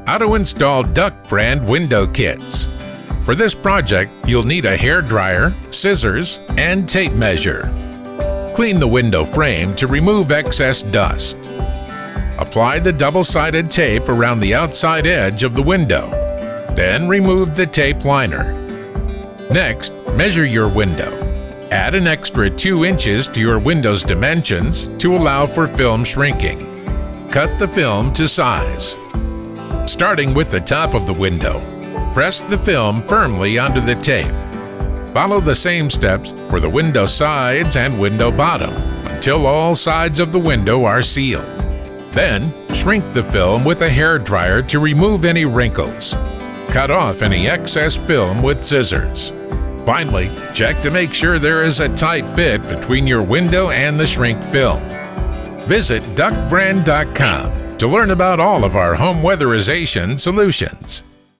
How to install Duck brand window kits. For this project, you'll need a hairdryer, scissors, and tape measure. Clean the window frame to remove excess dust. Apply the double-sided tape around the outside edge of the window. Then remove the tape liner. Next, measure your window. Add an extra 2 inches to your window's dimensions to allow for film shrinking. Cut the film to size. Starting with the top of the window, press the film firmly onto the tape. Follow the same steps for the window sides and window bottom until all sides of the window are sealed. Then, shrink the film with a hairdryer to remove any wrinkles. Cut off any excess film with scissors. Finally, check to make sure there is a tight fit between your window and the shrink film. Visit duckbrand.com to learn about all of our home weatherization solutions.